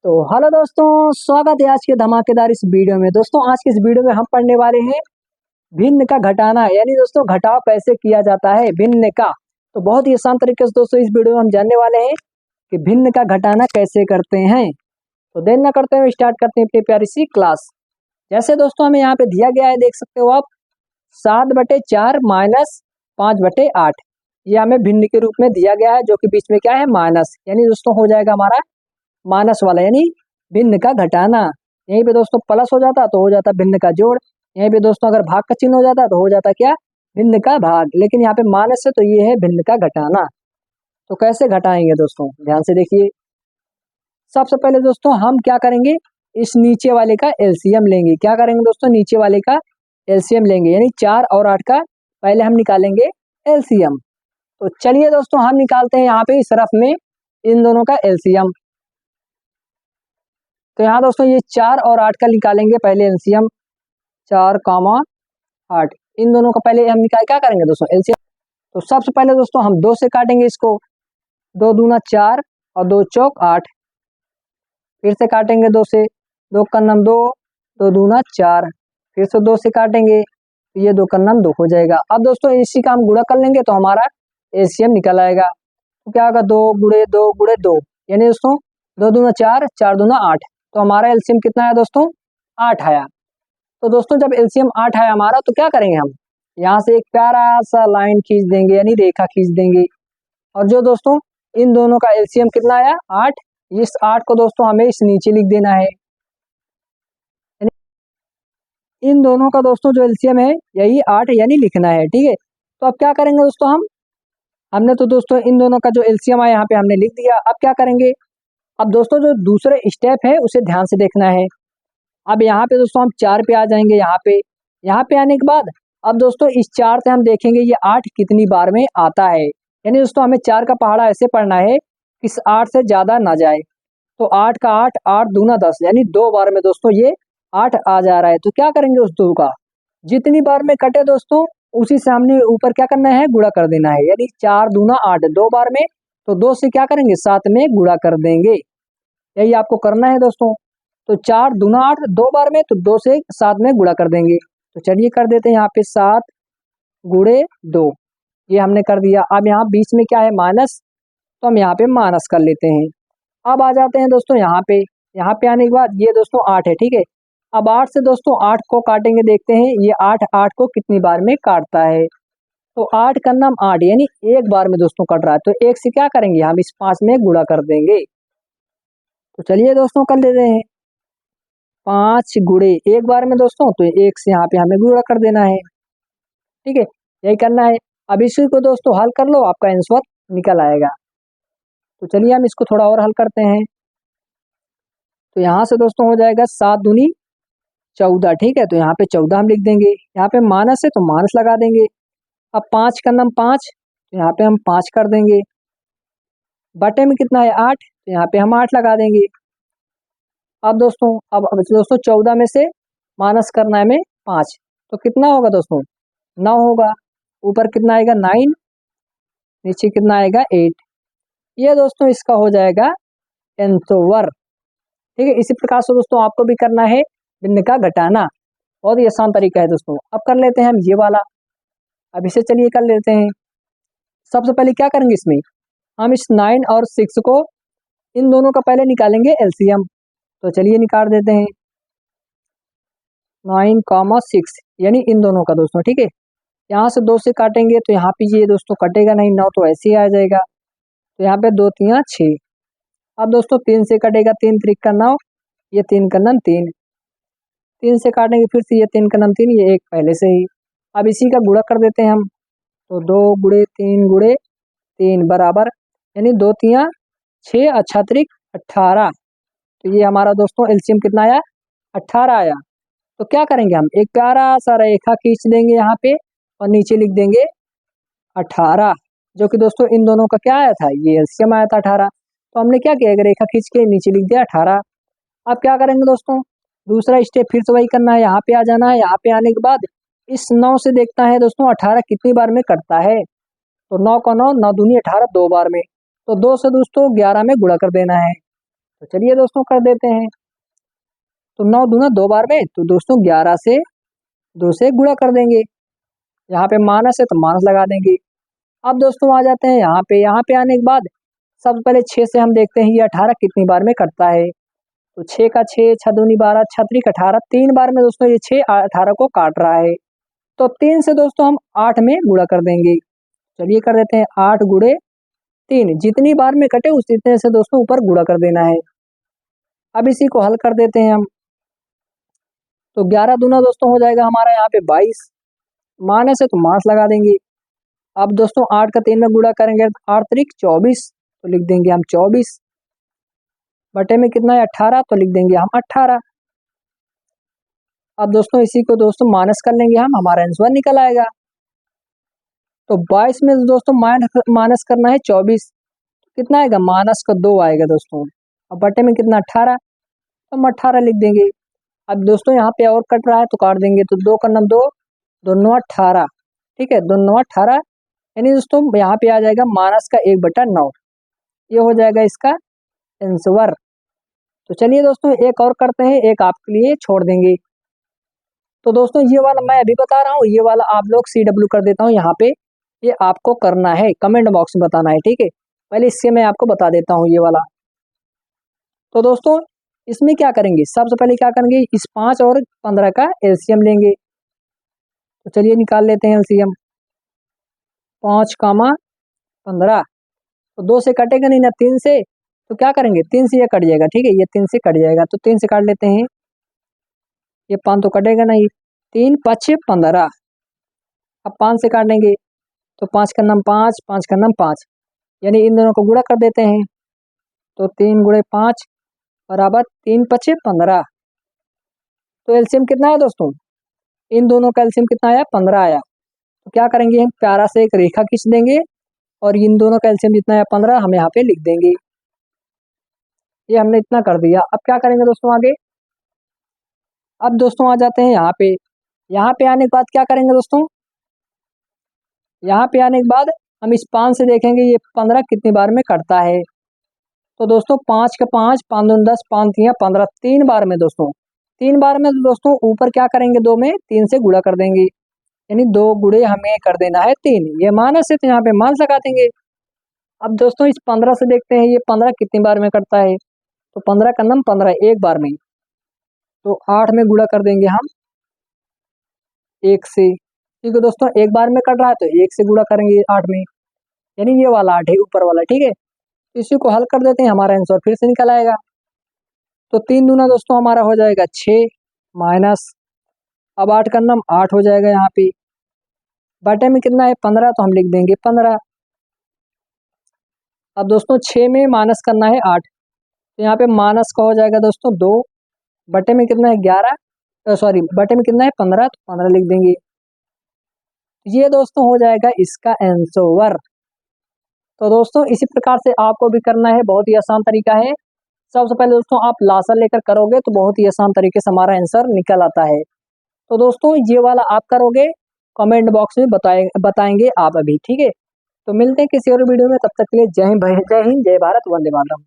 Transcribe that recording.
तो हेलो दोस्तों, स्वागत है आज के धमाकेदार इस वीडियो में। दोस्तों आज की इस वीडियो में हम पढ़ने वाले हैं भिन्न का घटाना, यानी दोस्तों घटाव कैसे किया जाता है भिन्न का। तो बहुत ही आसान तरीके से दोस्तों इस वीडियो में हम जानने वाले हैं कि भिन्न का घटाना कैसे करते हैं। तो देर न करते हुए स्टार्ट करते हैं अपनी प्यारी सी क्लास। जैसे दोस्तों हमें यहाँ पे दिया गया है, देख सकते हो आप, 7/4 माइनस 5/8। ये हमें भिन्न के रूप में दिया गया है, जो कि बीच में क्या है, माइनस, यानी दोस्तों हो जाएगा हमारा माइनस वाला, यानी भिन्न का घटाना। यहीं पे दोस्तों प्लस हो जाता तो हो जाता भिन्न का जोड़। यहीं पे दोस्तों अगर भाग का चिन्ह हो जाता तो हो जाता क्या, भिन्न का भाग। लेकिन यहाँ पे माइनस है तो ये है भिन्न का घटाना। तो कैसे घटाएंगे दोस्तों, ध्यान से देखिए। सबसे पहले दोस्तों हम क्या करेंगे, इस नीचे वाले का एलसीएम लेंगे। क्या करेंगे दोस्तों, नीचे वाले का एलसीएम लेंगे, यानी 4 और 8 का पहले हम निकालेंगे एलसीएम। तो चलिए दोस्तों हम निकालते हैं यहाँ पे इस रफ में इन दोनों का एलसीएम। तो यहाँ दोस्तों ये 4 और 8 का निकालेंगे पहले एलसीएम। 4, 8, इन दोनों का पहले हम निकाल क्या करेंगे दोस्तों, एलसीएम। तो सबसे पहले दोस्तों हम 2 से काटेंगे इसको। 2 दूना 4 और 2 चौक 8। फिर से काटेंगे 2 से, 2 कन्नम 2, 2 दूना 4। फिर से 2 से काटेंगे तो ये 2 कन्नम 2 हो जाएगा। अब दोस्तों इसी का हम गुणा कर लेंगे तो हमारा एलसीएम निकल आएगा। तो क्या होगा, 2 गुणे 2 गुणे 2, यानी दोस्तों 2 दूना 4, 4 दूना 8। तो हमारा एलसीएम कितना आया दोस्तों, 8 आया। तो दोस्तों जब एलसीएम 8 आया हमारा, तो क्या करेंगे हम, यहाँ से एक प्यारा सा लाइन खींच देंगे, यानी रेखा खींच देंगे। और जो दोस्तों इन दोनों का एलसीएम कितना आया, 8, इस 8 को दोस्तों हमें इस नीचे लिख देना है। इन दोनों का दोस्तों जो एलसीएम है यही 8, यानी लिखना है, ठीक है। तो अब क्या करेंगे दोस्तों, हमने तो दोस्तों इन दोनों का जो एलसीएम आया यहाँ पे हमने लिख दिया। अब क्या करेंगे, अब दोस्तों जो दूसरे स्टेप है उसे ध्यान से देखना है। अब यहाँ पे दोस्तों हम 4 पे आ जाएंगे। यहाँ पे आने के बाद अब दोस्तों इस 4 से हम देखेंगे ये 8 कितनी बार में आता है। यानी दोस्तों हमें 4 का पहाड़ा ऐसे पढ़ना है कि इस 8 से ज़्यादा ना जाए। तो 8 का 8, 8 दूना 10, यानी 2 बार में दोस्तों ये 8 आ जा रहा है। तो क्या करेंगे उस 2 का, जितनी बार में कटे दोस्तों उसी से हमने ऊपर क्या करना है, गुणा कर देना है। यानी 4 दूना 8, 2 बार में, तो 2 से क्या करेंगे, 7 में गुणा कर देंगे। यही आपको करना है दोस्तों। तो 4 दूना 8, 2 बार में, तो 2 से 7 में गुणा कर देंगे। तो चलिए कर देते हैं यहाँ पे 7 गुणे 2, ये हमने कर दिया। अब यहाँ बीच में क्या है, माइनस, तो हम यहाँ पे माइनस कर लेते हैं। अब आ जाते हैं दोस्तों यहाँ पे आने के बाद ये दोस्तों 8 है, ठीक है। अब 8 से दोस्तों 8 को काटेंगे, देखते हैं ये 8 को कितनी बार में काटता है। तो 8 का नाम 8, यानी एक बार में दोस्तों कट रहा है। तो 1 से क्या करेंगे, हम इस 5 में गुणा कर देंगे। तो चलिए दोस्तों कर लेते हैं 5 गुणे एक बार में दोस्तों, तो 1 से यहाँ पे हमें गुणा कर देना है, ठीक है। यही करना है। अब इसी को दोस्तों हल कर लो, आपका आंसर निकल आएगा। तो चलिए हम इसको थोड़ा और हल करते हैं। तो यहाँ से दोस्तों हो जाएगा 7 दूनी 14, ठीक है। तो यहाँ पे 14 हम लिख देंगे। यहाँ पे माइनस है तो माइनस लगा देंगे। अब 5 का नाम 5, तो यहाँ पे हम 5 कर देंगे। बटे में कितना है, 8, तो यहाँ पे हम 8 लगा देंगे। अब दोस्तों 14 में से माइनस करना है हमें 5, तो कितना होगा दोस्तों, 9 होगा। ऊपर कितना आएगा, 9, नीचे कितना आएगा, 8। ये दोस्तों इसका हो जाएगा आंसर, ठीक है। इसी प्रकार से दोस्तों आपको भी करना है भिन्न का घटाना। बहुत ही आसान तरीका है दोस्तों। अब कर लेते हैं हम ये वाला। अब इसे चलिए कर लेते हैं। सबसे पहले क्या करेंगे, इसमें हम इस 9 और 6 को, इन दोनों का पहले निकालेंगे एलसीएम। तो चलिए निकाल देते हैं 9, 6, यानी इन दोनों का दोस्तों, ठीक है। यहाँ से 2 से काटेंगे तो यहाँ पे ये दोस्तों कटेगा नहीं, 9 तो ऐसे ही आ जाएगा। तो यहाँ पे 2 3 6। अब दोस्तों 3 से कटेगा, 3 3 का 9, ये 3 का 9 3। 3 से काटेंगे फिर से, ये 3 का 9 3, ये 1 पहले से ही। अब इसी का गुणा कर देते हैं हम। तो 2 गुणे 3 गुणे 3 बराबर, यानी 2 3 6, अच्छा त्रिक 18। तो ये हमारा दोस्तों एलसीएम कितना आया, 18 आया। तो क्या करेंगे, हम एक प्यारा सा रेखा खींच देंगे यहाँ पे और नीचे लिख देंगे 18, जो कि दोस्तों इन दोनों का क्या आया था, ये एलसीएम आया था 18। तो हमने क्या किया, एक रेखा खींच के नीचे लिख दिया 18। अब क्या करेंगे दोस्तों, दूसरा स्टेप फिर से वही करना है। यहाँ पे आ जाना है। यहाँ पे आने के बाद इस 9 से देखता है दोस्तों 18 कितनी बार में कटता है। तो 9 का 9, 9 दूनी 18, 2 बार में। तो 2 से दोस्तों 11 में गुणा कर देना है। तो चलिए दोस्तों कर देते हैं। तो 9 दूना 2 बार में, तो दोस्तों 11 से 2 से गुणा कर देंगे। यहाँ पे माइनस है तो माइनस लगा देंगे। अब दोस्तों आ जाते हैं यहाँ पे आने के बाद सबसे पहले 6 से हम देखते हैं ये 18 कितनी बार में कटता है। तो 6 का 6, 6 दूनी 12, 6 त्रिक 18, 3 बार में दोस्तों ये 6 18 को काट रहा है। तो 3 से दोस्तों हम 8 में गुणा कर देंगे। चलिए कर देते हैं 8 गुणे 3, जितनी बार में कटे उस इतने से दोस्तों ऊपर गुणा कर देना है। अब इसी को हल कर देते हैं हम। तो 11 दूना दोस्तों हो जाएगा हमारा यहाँ पे 22, माइनस है तो माइनस लगा देंगे। अब दोस्तों 8 का 3 में गुणा करेंगे, 8 त्रिक 24, तो लिख देंगे हम 24, बटे में कितना है 18, तो लिख देंगे हम 18। अब दोस्तों इसी को दोस्तों माइनस कर लेंगे हम, हमारा आंसर निकल आएगा। तो 22 में दोस्तों माइनस करना है 24, कितना आएगा माइनस का 2 आएगा दोस्तों। अब बटे में कितना 18, तो हम 18 लिख देंगे। अब दोस्तों यहाँ पे और कट रहा है तो काट देंगे, तो 2 का 2, 2 9 18, ठीक है, 2 9 18, यानी दोस्तों यहाँ पे आ जाएगा माइनस का 1/9, ये हो जाएगा इसका आंसर। तो चलिए दोस्तों एक और करते हैं, एक आपके लिए छोड़ देंगे। तो दोस्तों ये वाला मैं अभी बता रहा हूँ, ये वाला आप लोग CW कर देता हूँ यहाँ पे, ये आपको करना है, कमेंट बॉक्स में बताना है, ठीक है। पहले इससे मैं आपको बता देता हूँ ये वाला। तो दोस्तों इसमें क्या करेंगे, सबसे पहले क्या करेंगे, इस 5 और 15 का एलसीएम लेंगे। तो चलिए निकाल लेते हैं एलसीएम। 5, 15, तो 2 से कटेगा नहीं ना, 3 से, तो क्या करेंगे 3 से ये कट जाएगा, ठीक है, ये 3 से कट जाएगा, तो 3 से काट लेते हैं। ये 5 तो कटेगा नहीं, 3 5 15। अब 5 से काटेंगे, तो 5 का नाम 5, 5 का नाम 5, यानी इन दोनों को गुणा कर देते हैं। तो 3 गुणे 5 बराबर 3 5 15। तो एलसीएम कितना है दोस्तों, इन दोनों का एलसीएम कितना आया 15 आया। तो क्या करेंगे हम प्यारा से एक रेखा खींच देंगे और इन दोनों का एलसीएम जितना आया 15 हम यहाँ पे लिख देंगे। ये हमने इतना कर दिया। अब क्या करेंगे दोस्तों आगे, अब दोस्तों आ जाते हैं यहाँ पे। यहाँ पे आने के बाद क्या करेंगे दोस्तों, यहाँ पे आने के बाद हम इस 5 से देखेंगे ये 15 कितनी बार में कटता है। तो दोस्तों 5 का 5, 5 दूनी 10, 5 3 15, 3 बार में दोस्तों, 3 बार में दोस्तों ऊपर क्या करेंगे 2 में 3 से गुणा कर देंगे, यानी 2 गुणे हमें कर देना है 3, ये माइनस है तो यहाँ पे माइनस लगा देंगे। अब दोस्तों इस 15 से देखते हैं ये 15 कितनी बार में कटता है। तो 15 का नाम 15 एक बार में, तो 8 में गुणा कर देंगे हम 1 से, क्योंकि दोस्तों एक बार में कट रहा है तो 1 से गुणा करेंगे 8 में, यानी ये वाला 8 है ऊपर वाला, ठीक है। इसी को हल कर देते हैं, हमारा आंसर फिर से निकल आएगा। तो 3 दूना दोस्तों हमारा हो जाएगा 6 माइनस, अब 8 का नाम 8 हो जाएगा यहाँ पे, बटे में कितना है 15, तो हम लिख देंगे 15। अब दोस्तों 6 में माइनस करना है 8, तो यहाँ पे माइनस का हो जाएगा दोस्तों 2, बटे में कितना है 11, सॉरी बटे में कितना है 15, तो 15 लिख देंगे। ये दोस्तों हो जाएगा इसका आंसर। तो दोस्तों इसी प्रकार से आपको भी करना है, बहुत ही आसान तरीका है। सबसे पहले दोस्तों आप लासा लेकर करोगे तो बहुत ही आसान तरीके से हमारा आंसर निकल आता है। तो दोस्तों ये वाला आप करोगे, कमेंट बॉक्स में बताएंगे आप अभी, ठीक है। तो मिलते हैं किसी और वीडियो में, तब तक के लिए जय हिंद, जय भारत, वंदे मातरम।